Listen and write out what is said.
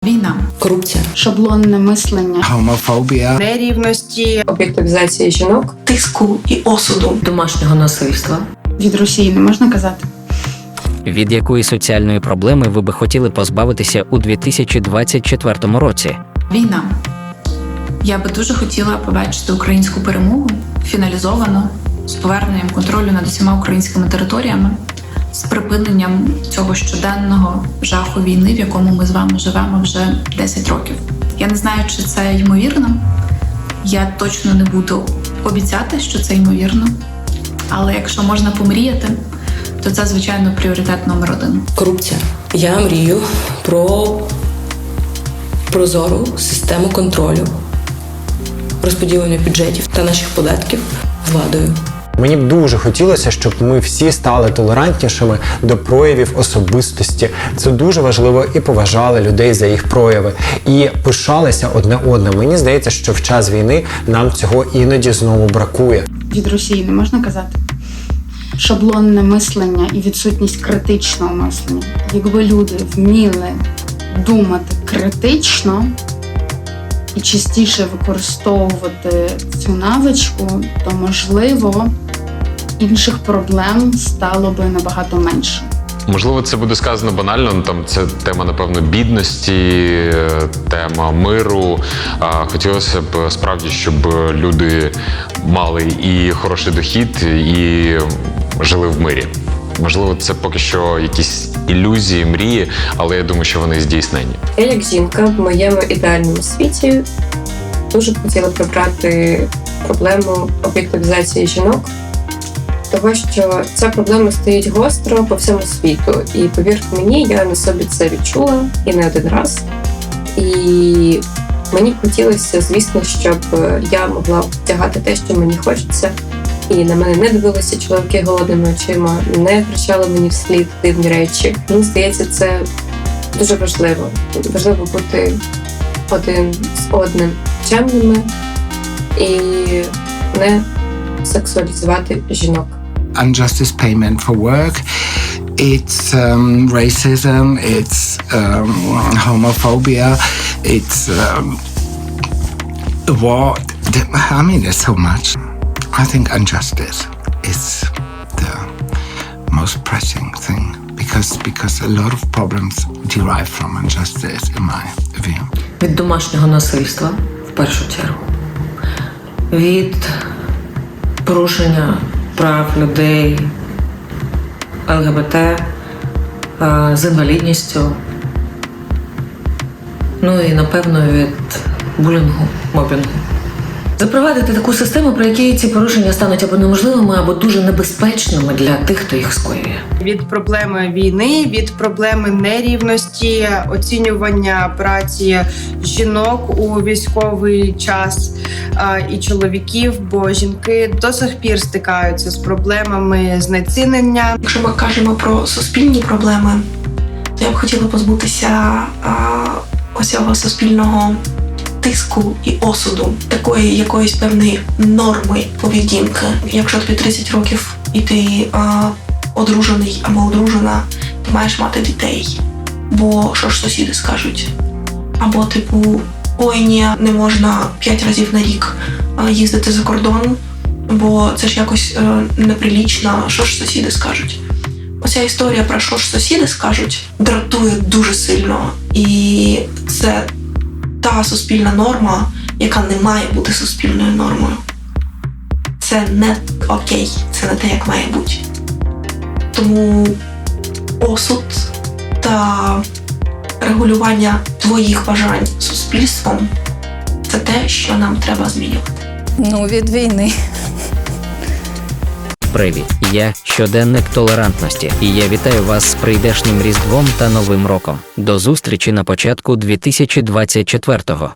Війна, корупція, шаблонне мислення, гомофобія, нерівності, об'єктивізація жінок, тиску і осуду, домашнього насильства. від Росії не можна казати. Від якої соціальної проблеми ви би хотіли позбавитися у 2024 році? війна. Я би дуже хотіла побачити українську перемогу, фіналізовану, з поверненням контролю над усіма українськими територіями, з припиненням цього щоденного жаху війни, в якому ми з вами живемо вже 10 років. Я не знаю, чи це ймовірно. Я точно не буду обіцяти, що це ймовірно. Але якщо можна помріяти, то це, звичайно, пріоритет номер 1. Корупція. Я мрію про прозору систему контролю, розподілення бюджетів та наших податків владою. Мені б дуже хотілося, щоб ми всі стали толерантнішими до проявів особистості. Це дуже важливо, і поважали людей за їх прояви. І пишалися одне одним. Мені здається, що в час війни нам цього іноді знову бракує. Від Росії не можна казати. Шаблонне мислення і відсутність критичного мислення. Якби люди вміли думати критично і частіше використовувати цю навичку, то, можливо, інших проблем стало би набагато менше. Можливо, це буде сказано банально, там це тема, напевно, бідності, тема миру. Хотілося б справді, щоб люди мали і хороший дохід, і жили в мирі. Можливо, це поки що якісь ілюзії, мрії, але я думаю, що вони здійснені. Я як жінка в моєму ідеальному світі дуже б хотіла прибрати проблему об'єктивізації жінок, тому що ця проблема стоїть гостро по всьому світу. І повірте мені, я на собі це відчула і не один раз. І мені б хотілося, звісно, щоб я могла вдягати те, що мені хочеться. І на мене не дивилися чоловіки голодними очима, не кричали мені вслід дивні речі. Мені здається, це дуже важливо. Важливо бути один з одним чемними і не сексуалізувати жінок. unjustice payment for work, it's racism, it's homophobia, it's war. I mean, there's so much. I think injustice is the most pressing thing because a lot of problems derive from injustice, in my view. Від домашнього насильства, в першу чергу. Від порушення прав людей ЛГБТ з інвалідністю. Ну і, напевно, від булінгу, мобінгу. Запровадити таку систему, при якій ці порушення стануть або неможливими, або дуже небезпечними для тих, хто їх скоює. Від проблеми війни, від проблеми нерівності, оцінювання праці жінок у військовий час і чоловіків, бо жінки до сих пір стикаються з проблемами знецінення. Якщо ми кажемо про суспільні проблеми, то я б хотіла позбутися ось цього суспільного тиску і осуду, такої якоїсь певної норми поведінки. Якщо тобі 30 років і ти одружений або одружена, ти маєш мати дітей. Бо що ж сусіди скажуть? Або типу, ой, ні, не можна 5 разів на рік їздити за кордон, бо це ж якось неприлічно, що ж сусіди скажуть. Оця історія про що ж сусіди скажуть дратує дуже сильно. І це та суспільна норма, яка не має бути суспільною нормою. Це не окей, це не те, як має бути. Тому осуд та регулювання твоїх бажань суспільством – це те, що нам треба змінювати. Від війни. Привіт! Я щоденник толерантності, і я вітаю вас з прийдешнім Різдвом та Новим роком. До зустрічі на початку 2024-го.